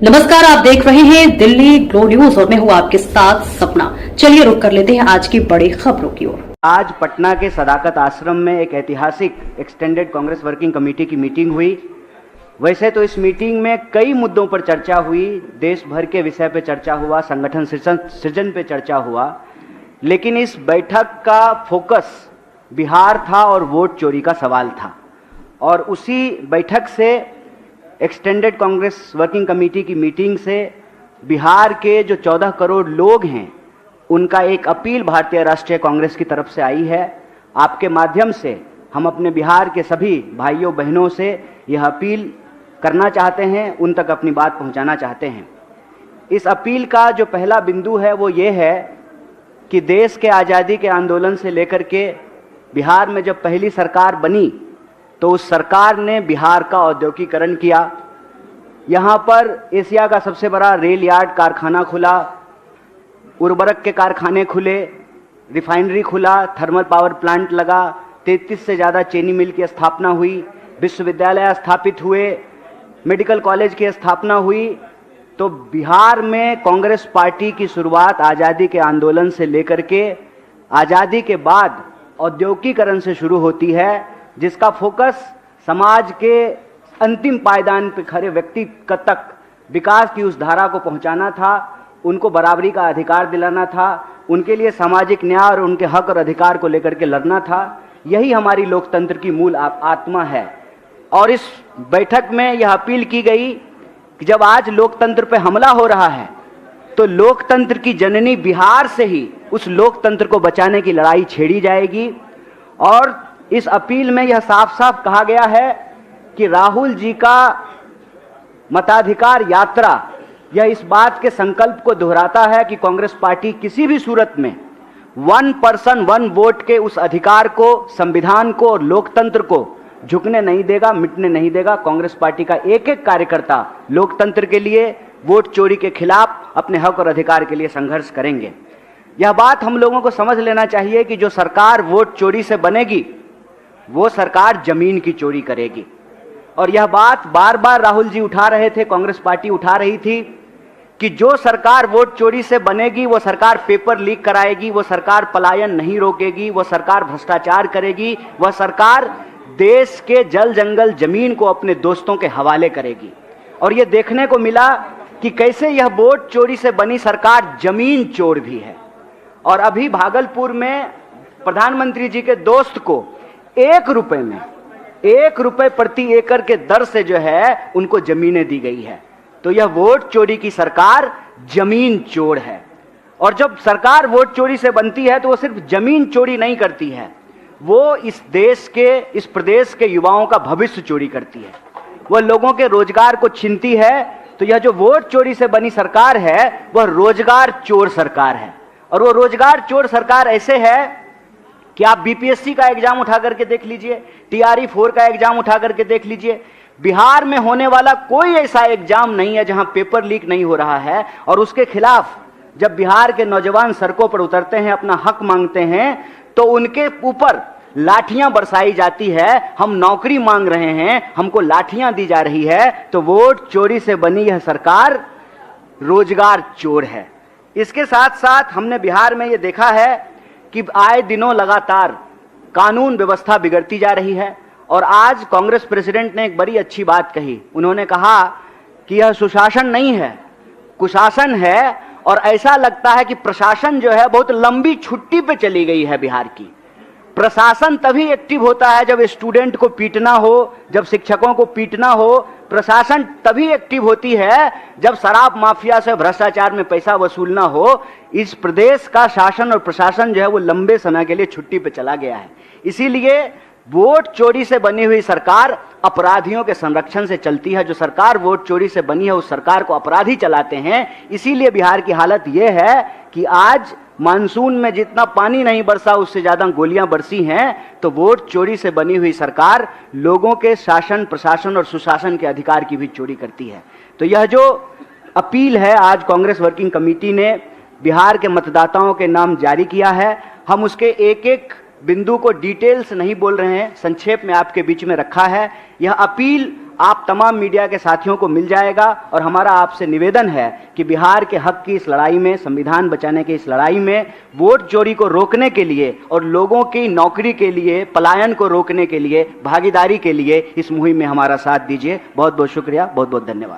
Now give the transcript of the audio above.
नमस्कार, आप देख रहे हैं दिल्ली ग्लो न्यूज और मैं हूं आपके साथ सपना। चलिए रुक कर लेते हैं आज की बड़ी खबरों की ओर। आज पटना के सदाकत आश्रम में एक ऐतिहासिक एक्सटेंडेड कांग्रेस वर्किंग कमेटी की मीटिंग हुई। वैसे तो इस मीटिंग में कई मुद्दों पर चर्चा हुई, देश भर के विषय पर चर्चा हुआ, संगठन सृजन पे चर्चा हुआ, लेकिन इस बैठक का फोकस बिहार था और वोट चोरी का सवाल था। और उसी बैठक से एक्सटेंडेड कांग्रेस वर्किंग कमेटी की मीटिंग से बिहार के जो 14 करोड़ लोग हैं उनका एक अपील भारतीय राष्ट्रीय कांग्रेस की तरफ से आई है। आपके माध्यम से हम अपने बिहार के सभी भाइयों बहनों से यह अपील करना चाहते हैं, उन तक अपनी बात पहुंचाना चाहते हैं। इस अपील का जो पहला बिंदु है वो ये है कि देश के आज़ादी के आंदोलन से लेकर के बिहार में जब पहली सरकार बनी तो उस सरकार ने बिहार का औद्योगिकीकरण किया। यहाँ पर एशिया का सबसे बड़ा रेल यार्ड कारखाना खुला, उर्वरक के कारखाने खुले, रिफाइनरी खुला, थर्मल पावर प्लांट लगा, 33 से ज़्यादा चीनी मिल की स्थापना हुई, विश्वविद्यालय स्थापित हुए, मेडिकल कॉलेज की स्थापना हुई। तो बिहार में कांग्रेस पार्टी की शुरुआत आज़ादी के आंदोलन से लेकर के आज़ादी के बाद औद्योगिकीकरण से शुरू होती है, जिसका फोकस समाज के अंतिम पायदान पर खड़े व्यक्ति तक विकास की उस धारा को पहुंचाना था, उनको बराबरी का अधिकार दिलाना था, उनके लिए सामाजिक न्याय और उनके हक और अधिकार को लेकर के लड़ना था। यही हमारी लोकतंत्र की मूल आत्मा है। और इस बैठक में यह अपील की गई कि जब आज लोकतंत्र पर हमला हो रहा है तो लोकतंत्र की जननी बिहार से ही उस लोकतंत्र को बचाने की लड़ाई छेड़ी जाएगी। और इस अपील में यह साफ साफ कहा गया है कि राहुल जी का मताधिकार यात्रा यह इस बात के संकल्प को दोहराता है कि कांग्रेस पार्टी किसी भी सूरत में 1 पर्सन 1 वोट के उस अधिकार को, संविधान को और लोकतंत्र को झुकने नहीं देगा, मिटने नहीं देगा। कांग्रेस पार्टी का एक एक कार्यकर्ता लोकतंत्र के लिए, वोट चोरी के खिलाफ, अपने हक और अधिकार के लिए संघर्ष करेंगे। यह बात हम लोगों को समझ लेना चाहिए कि जो सरकार वोट चोरी से बनेगी वो सरकार जमीन की चोरी करेगी। और यह बात बार बार राहुल जी उठा रहे थे, कांग्रेस पार्टी उठा रही थी कि जो सरकार वोट चोरी से बनेगी वो सरकार पेपर लीक कराएगी, वो सरकार पलायन नहीं रोकेगी, वो सरकार भ्रष्टाचार करेगी, वह सरकार देश के जल जंगल जमीन को अपने दोस्तों के हवाले करेगी। और ये देखने को मिला कि कैसे यह वोट चोरी से बनी सरकार जमीन चोर भी है। और अभी भागलपुर में प्रधानमंत्री जी के दोस्त को 1 रुपए में 1 रुपए प्रति एकड़ के दर से जो है उनको जमीनें दी गई है। तो यह वोट चोरी की सरकार जमीन चोर है। और जब सरकार वोट चोरी से बनती है तो वो सिर्फ जमीन चोरी नहीं करती है, वो इस देश के, इस प्रदेश के युवाओं का भविष्य चोरी करती है, वह लोगों के रोजगार को छीनती है। तो यह जो वोट चोरी से बनी सरकार है वह रोजगार चोर सरकार है। और वो रोजगार चोर सरकार ऐसे है कि आप बीपीएससी का एग्जाम उठा करके देख लीजिए, टीआरई 4 का एग्जाम उठा करके देख लीजिए, बिहार में होने वाला कोई ऐसा एग्जाम नहीं है जहां पेपर लीक नहीं हो रहा है। और उसके खिलाफ जब बिहार के नौजवान सड़कों पर उतरते हैं, अपना हक मांगते हैं, तो उनके ऊपर लाठियां बरसाई जाती है। हम नौकरी मांग रहे हैं, हमको लाठियां दी जा रही है। तो वोट चोरी से बनी यह सरकार रोजगार चोर है। इसके साथ साथ हमने बिहार में यह देखा है कि आए दिनों लगातार कानून व्यवस्था बिगड़ती जा रही है। और आज कांग्रेस प्रेसिडेंट ने एक बड़ी अच्छी बात कही। उन्होंने कहा कि यह सुशासन नहीं है, कुशासन है। और ऐसा लगता है कि प्रशासन जो है बहुत लंबी छुट्टी पे चली गई है बिहार की। प्रशासन तभी एक्टिव होता है जब स्टूडेंट को पीटना हो, जब शिक्षकों को पीटना हो। प्रशासन तभी एक्टिव होती है जब शराब माफिया से, भ्रष्टाचार में पैसा वसूलना हो। इस प्रदेश का शासन और प्रशासन जो है वो लंबे समय के लिए छुट्टी पे चला गया है। इसीलिए वोट चोरी से बनी हुई सरकार अपराधियों के संरक्षण से चलती है। जो सरकार वोट चोरी से बनी है उस सरकार को अपराधी चलाते हैं। इसीलिए बिहार की हालत यह है कि आज मानसून में जितना पानी नहीं बरसा उससे ज्यादा गोलियां बरसी हैं। तो वोट चोरी से बनी हुई सरकार लोगों के शासन, प्रशासन और सुशासन के अधिकार की भी चोरी करती है। तो यह जो अपील है आज कांग्रेस वर्किंग कमेटी ने बिहार के मतदाताओं के नाम जारी किया है। हम उसके एक एक बिंदु को डिटेल से नहीं बोल रहे हैं, संक्षेप में आपके बीच में रखा है। यह अपील आप तमाम मीडिया के साथियों को मिल जाएगा। और हमारा आपसे निवेदन है कि बिहार के हक की इस लड़ाई में, संविधान बचाने की इस लड़ाई में, वोट चोरी को रोकने के लिए और लोगों की नौकरी के लिए, पलायन को रोकने के लिए, भागीदारी के लिए इस मुहिम में हमारा साथ दीजिए। बहुत बहुत शुक्रिया, बहुत बहुत धन्यवाद।